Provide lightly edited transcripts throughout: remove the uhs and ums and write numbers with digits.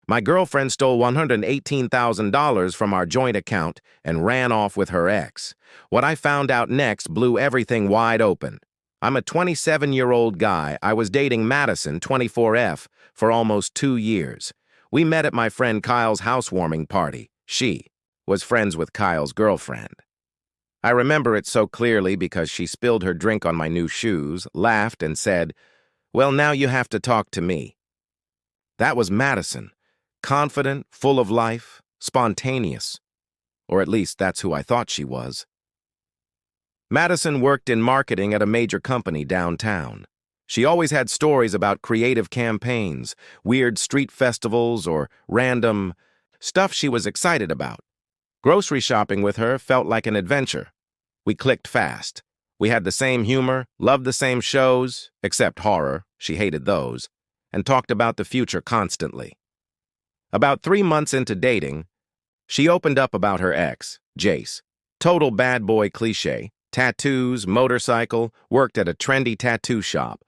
My girlfriend stole $118,000 from our joint account and ran off with her ex. What I found out next blew everything wide open. I'm a 27-year-old guy. I was dating Madison, 24F, for almost 2 years. We met at my friend Kyle's housewarming party. She was friends with Kyle's girlfriend. I remember it so clearly because she spilled her drink on my new shoes, laughed, and said, "Well, now you have to talk to me." That was Madison. Confident, full of life, spontaneous. Or at least that's who I thought she was. Madison worked in marketing at a major company downtown. She always had stories about creative campaigns, weird street festivals, or random stuff she was excited about. Grocery shopping with her felt like an adventure. We clicked fast. We had the same humor, loved the same shows, except horror, she hated those, and talked about the future constantly. About 3 months into dating, she opened up about her ex, Jace. Total bad boy cliché, tattoos, motorcycle, worked at a trendy tattoo shop.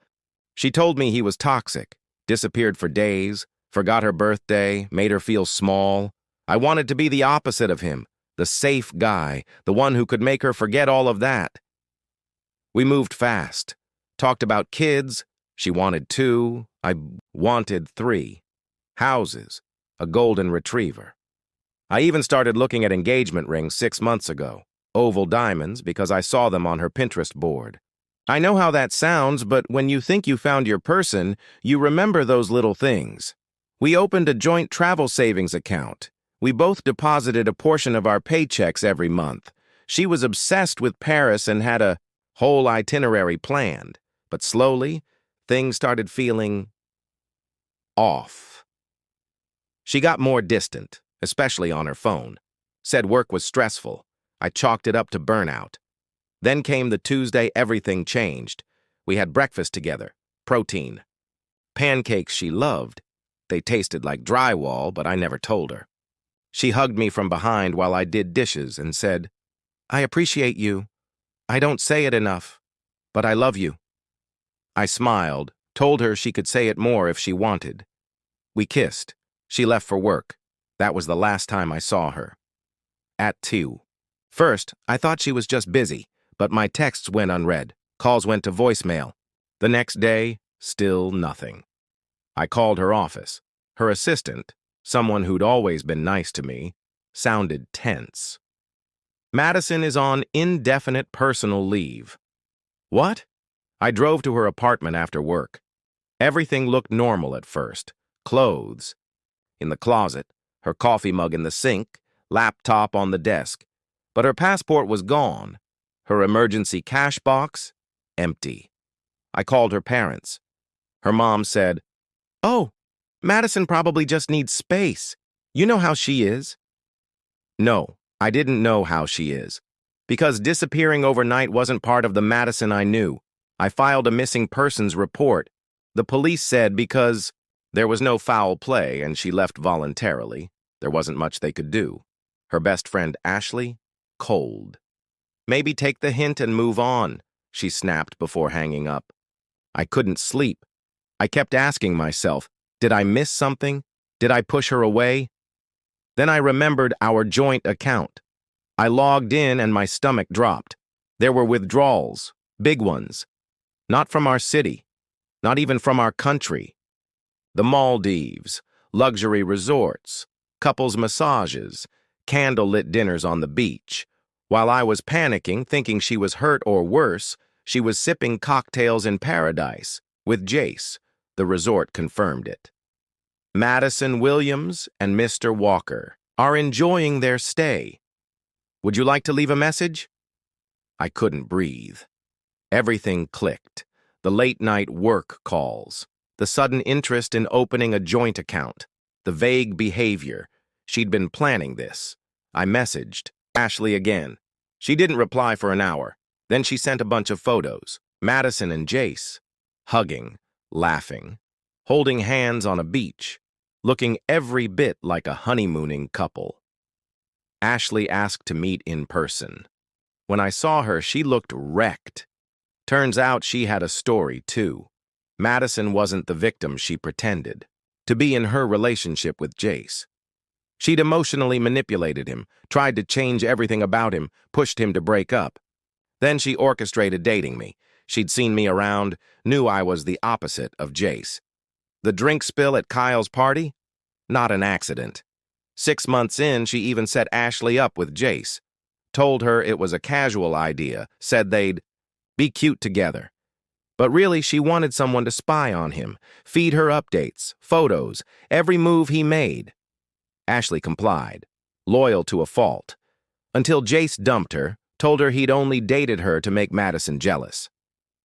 She told me he was toxic, disappeared for days, forgot her birthday, made her feel small. I wanted to be the opposite of him, the safe guy, the one who could make her forget all of that. We moved fast, talked about kids. She wanted 2, I wanted 3. Houses, a golden retriever. I even started looking at engagement rings 6 months ago, oval diamonds, because I saw them on her Pinterest board. I know how that sounds, but when you think you found your person, you remember those little things. We opened a joint travel savings account. We both deposited a portion of our paychecks every month. She was obsessed with Paris and had a whole itinerary planned, but slowly, things started feeling off. She got more distant, especially on her phone. Said work was stressful. I chalked it up to burnout. Then came the Tuesday everything changed. We had breakfast together, protein. Pancakes she loved. They tasted like drywall, but I never told her. She hugged me from behind while I did dishes and said, "I appreciate you. I don't say it enough, but I love you." I smiled, told her she could say it more if she wanted. We kissed. She left for work. That was the last time I saw her. At 2. First, I thought she was just busy, but my texts went unread. Calls went to voicemail. The next day, still nothing. I called her office. Her assistant, someone who'd always been nice to me, sounded tense. "Madison is on indefinite personal leave." What? I drove to her apartment after work. Everything looked normal at first. Clothes in the closet, her coffee mug in the sink, laptop on the desk. But her passport was gone. Her emergency cash box, empty. I called her parents. Her mom said, "Oh, Madison probably just needs space. You know how she is." No, I didn't know how she is. Because disappearing overnight wasn't part of the Madison I knew. I filed a missing persons report. The police said because there was no foul play and she left voluntarily, there wasn't much they could do. Her best friend Ashley, cold. "Maybe take the hint and move on," she snapped before hanging up. I couldn't sleep. I kept asking myself, did I miss something? Did I push her away? Then I remembered our joint account. I logged in and my stomach dropped. There were withdrawals, big ones. Not from our city, not even from our country. The Maldives, luxury resorts, couples massages, candlelit dinners on the beach. While I was panicking, thinking she was hurt or worse, she was sipping cocktails in paradise with Jace. The resort confirmed it. Madison Williams and Mr. Walker are enjoying their stay. Would you like to leave a message? I couldn't breathe. Everything clicked. The late-night work calls, the sudden interest in opening a joint account, the vague behavior. She'd been planning this. I messaged Ashley again. She didn't reply for an hour. Then she sent a bunch of photos. Madison and Jace, hugging, laughing, holding hands on a beach, looking every bit like a honeymooning couple. Ashley asked to meet in person. When I saw her, she looked wrecked. Turns out she had a story, too. Madison wasn't the victim she pretended. to be in her relationship with Jace. She'd emotionally manipulated him, tried to change everything about him, pushed him to break up. Then she orchestrated dating me. She'd seen me around, knew I was the opposite of Jace. The drink spill at Kyle's party? Not an accident. 6 months in, she even set Ashley up with Jace. Told her it was a casual idea, said they'd be cute together. But really, she wanted someone to spy on him, feed her updates, photos, every move he made. Ashley complied, loyal to a fault, until Jace dumped her, told her he'd only dated her to make Madison jealous.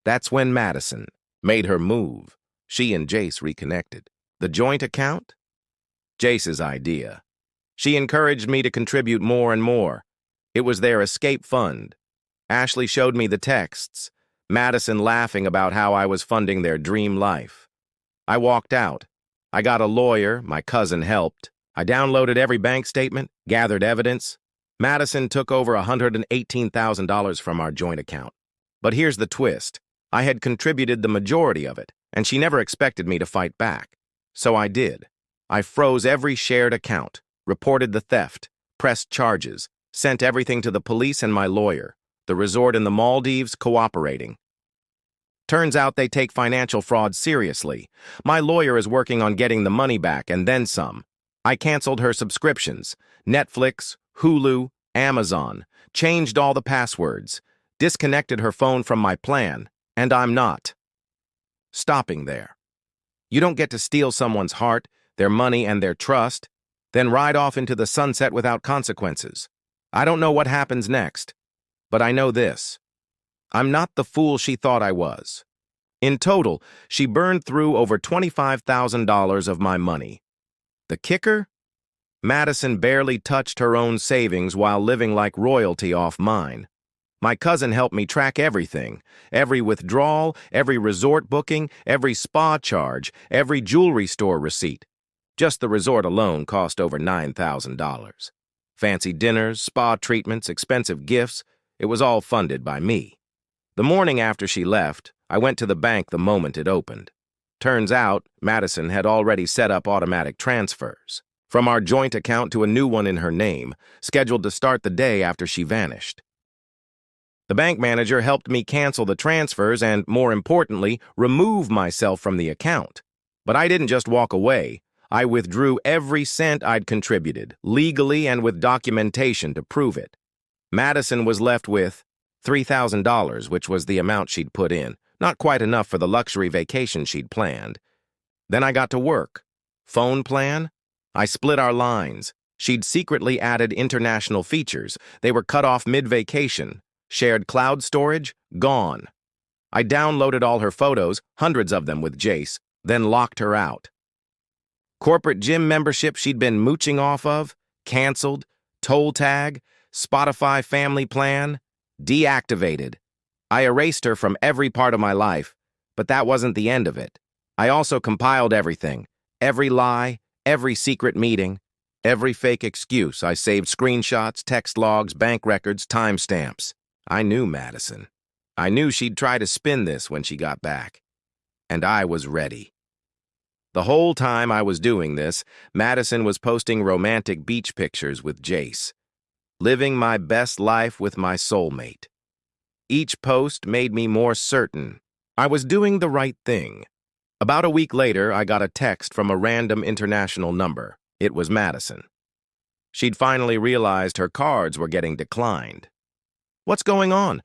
That's when Madison made her move. She and Jace reconnected. The joint account? Jace's idea. She encouraged me to contribute more and more. It was their escape fund. Ashley showed me the texts, Madison laughing about how I was funding their dream life. I walked out. I got a lawyer, my cousin helped. I downloaded every bank statement, gathered evidence. Madison took over $118,000 from our joint account. But here's the twist. I had contributed the majority of it, and she never expected me to fight back. So I did. I froze every shared account, reported the theft, pressed charges, sent everything to the police and my lawyer, the resort in the Maldives cooperating. Turns out they take financial fraud seriously. My lawyer is working on getting the money back and then some. I canceled her subscriptions, Netflix, Hulu, Amazon, changed all the passwords, disconnected her phone from my plan, and I'm not stopping there. You don't get to steal someone's heart, their money, and their trust, then ride off into the sunset without consequences. I don't know what happens next, but I know this. I'm not the fool she thought I was. In total, she burned through over $25,000 of my money. The kicker? Madison barely touched her own savings while living like royalty off mine. My cousin helped me track everything, every withdrawal, every resort booking, every spa charge, every jewelry store receipt. Just the resort alone cost over $9,000. Fancy dinners, spa treatments, expensive gifts, it was all funded by me. The morning after she left, I went to the bank the moment it opened. Turns out, Madison had already set up automatic transfers from our joint account to a new one in her name, scheduled to start the day after she vanished. The bank manager helped me cancel the transfers and, more importantly, remove myself from the account. But I didn't just walk away. I withdrew every cent I'd contributed, legally and with documentation to prove it. Madison was left with $3,000, which was the amount she'd put in, not quite enough for the luxury vacation she'd planned. Then I got to work. Phone plan? I split our lines. She'd secretly added international features. They were cut off mid-vacation. Shared cloud storage? Gone. I downloaded all her photos, hundreds of them with Jace, then locked her out. Corporate gym membership she'd been mooching off of? Canceled. Toll tag? Spotify family plan? Deactivated. I erased her from every part of my life, but that wasn't the end of it. I also compiled everything. Every lie, every secret meeting, every fake excuse. I saved screenshots, text logs, bank records, timestamps. I knew Madison. I knew she'd try to spin this when she got back. And I was ready. The whole time I was doing this, Madison was posting romantic beach pictures with Jace. Living my best life with my soulmate. Each post made me more certain I was doing the right thing. About a week later, I got a text from a random international number. It was Madison. She'd finally realized her cards were getting declined. What's going on?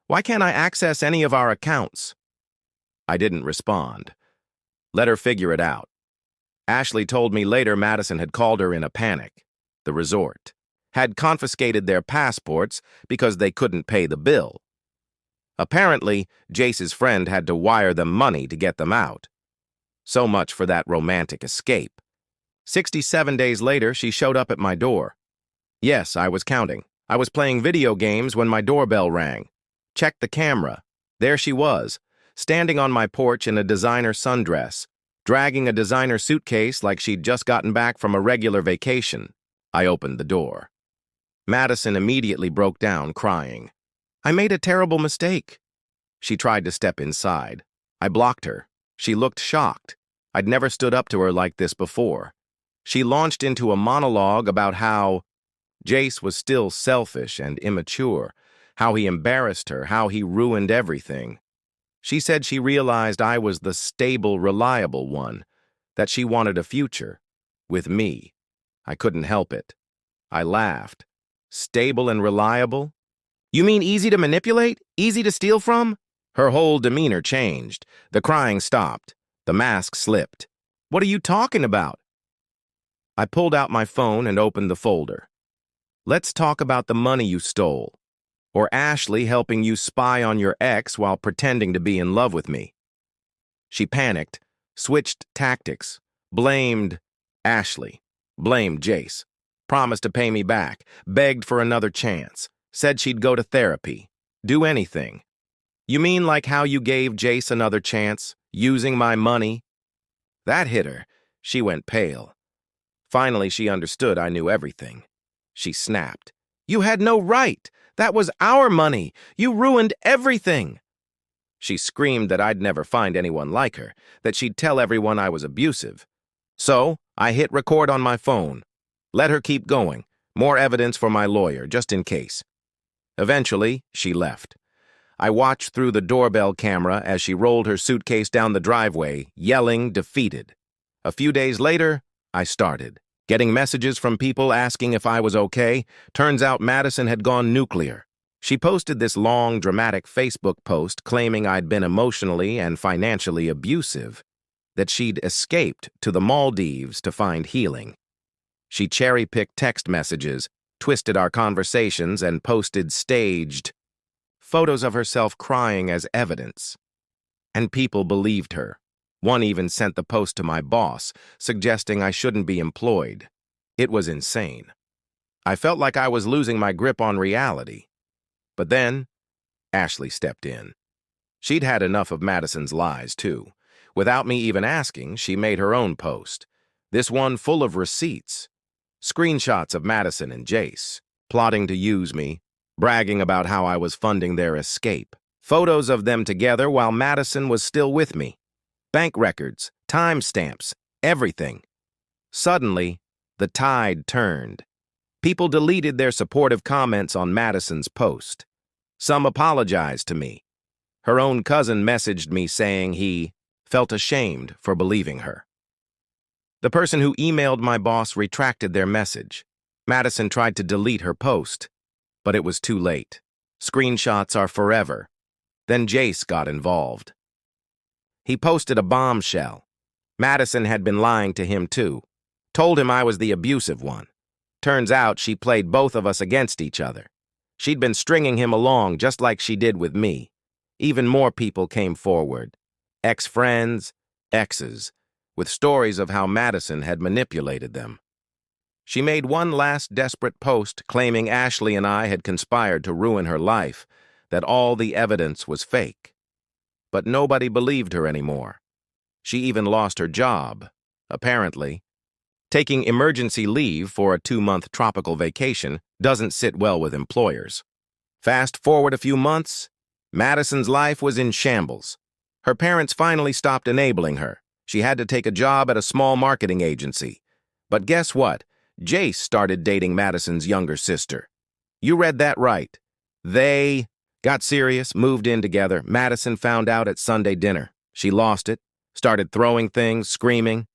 Why can't I access any of our accounts? I didn't respond. Let her figure it out. Ashley told me later Madison had called her in a panic. The resort had confiscated their passports because they couldn't pay the bill. Apparently, Jace's friend had to wire them money to get them out. So much for that romantic escape. 67 days later, she showed up at my door. Yes, I was counting. I was playing video games when my doorbell rang. Checked the camera. There she was, standing on my porch in a designer sundress, dragging a designer suitcase like she'd just gotten back from a regular vacation. I opened the door. Madison immediately broke down, crying. I made a terrible mistake. She tried to step inside. I blocked her. She looked shocked. I'd never stood up to her like this before. She launched into a monologue about how Jace was still selfish and immature, how he embarrassed her, how he ruined everything. She said she realized I was the stable, reliable one, that she wanted a future with me. I couldn't help it. I laughed. Stable and reliable? You mean easy to manipulate? Easy to steal from? Her whole demeanor changed. The crying stopped. The mask slipped. What are you talking about? I pulled out my phone and opened the folder. Let's talk about the money you stole, or Ashley helping you spy on your ex while pretending to be in love with me. She panicked, switched tactics, blamed Ashley, blamed Jace, promised to pay me back, begged for another chance, said she'd go to therapy, do anything. You mean like how you gave Jace another chance, using my money? That hit her. She went pale. Finally, she understood I knew everything. She snapped. You had no right. That was our money. You ruined everything. She screamed that I'd never find anyone like her, that she'd tell everyone I was abusive. So, I hit record on my phone. Let her keep going. More evidence for my lawyer, just in case. Eventually, she left. I watched through the doorbell camera as she rolled her suitcase down the driveway, yelling, defeated. A few days later, I started. Getting messages from people asking if I was okay. Turns out Madison had gone nuclear. She posted this long, dramatic Facebook post claiming I'd been emotionally and financially abusive, that she'd escaped to the Maldives to find healing. She cherry-picked text messages, twisted our conversations, and posted staged photos of herself crying as evidence. And people believed her. One even sent the post to my boss, suggesting I shouldn't be employed. It was insane. I felt like I was losing my grip on reality. But then, Ashley stepped in. She'd had enough of Madison's lies, too. Without me even asking, she made her own post. This one full of receipts. Screenshots of Madison and Jace, plotting to use me, bragging about how I was funding their escape. Photos of them together while Madison was still with me. Bank records, timestamps, everything. Suddenly, the tide turned. People deleted their supportive comments on Madison's post. Some apologized to me. Her own cousin messaged me saying he felt ashamed for believing her. The person who emailed my boss retracted their message. Madison tried to delete her post, but it was too late. Screenshots are forever. Then Jace got involved. He posted a bombshell. Madison had been lying to him too. Told him I was the abusive one. Turns out she played both of us against each other. She'd been stringing him along just like she did with me. Even more people came forward. Ex-friends, exes, with stories of how Madison had manipulated them. She made one last desperate post claiming Ashley and I had conspired to ruin her life, that all the evidence was fake. But nobody believed her anymore. She even lost her job, apparently. Taking emergency leave for a 2-month tropical vacation doesn't sit well with employers. Fast forward a few months, Madison's life was in shambles. Her parents finally stopped enabling her. She had to take a job at a small marketing agency. But guess what? Jace started dating Madison's younger sister. You read that right. They got serious, moved in together. Madison found out at Sunday dinner. She lost it, started throwing things, screaming.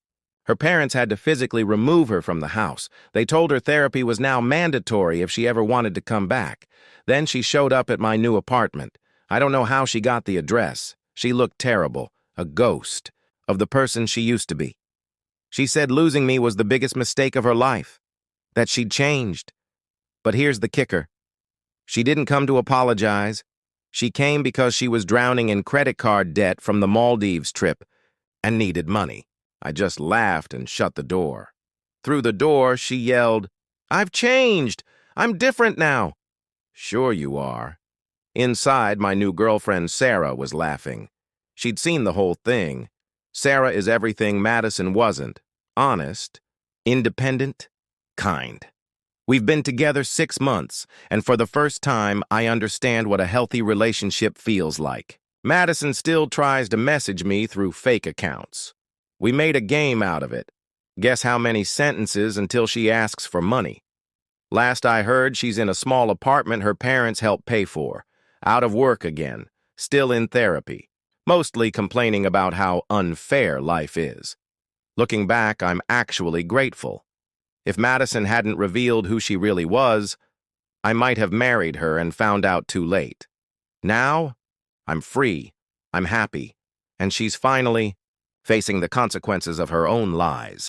Her parents had to physically remove her from the house. They told her therapy was now mandatory if she ever wanted to come back. Then she showed up at my new apartment. I don't know how she got the address. She looked terrible, a ghost of the person she used to be. She said losing me was the biggest mistake of her life, that she'd changed. But here's the kicker. She didn't come to apologize. She came because she was drowning in credit card debt from the Maldives trip and needed money. I just laughed and shut the door. Through the door, she yelled, "I've changed! I'm different now!" Sure you are. Inside, my new girlfriend Sarah was laughing. She'd seen the whole thing. Sarah is everything Madison wasn't. Honest, independent, kind. We've been together 6 months, and for the first time, I understand what a healthy relationship feels like. Madison still tries to message me through fake accounts. We made a game out of it. Guess how many sentences until she asks for money. Last I heard, she's in a small apartment her parents help pay for. Out of work again. Still in therapy. Mostly complaining about how unfair life is. Looking back, I'm actually grateful. If Madison hadn't revealed who she really was, I might have married her and found out too late. Now, I'm free, I'm happy, and she's finally facing the consequences of her own lies.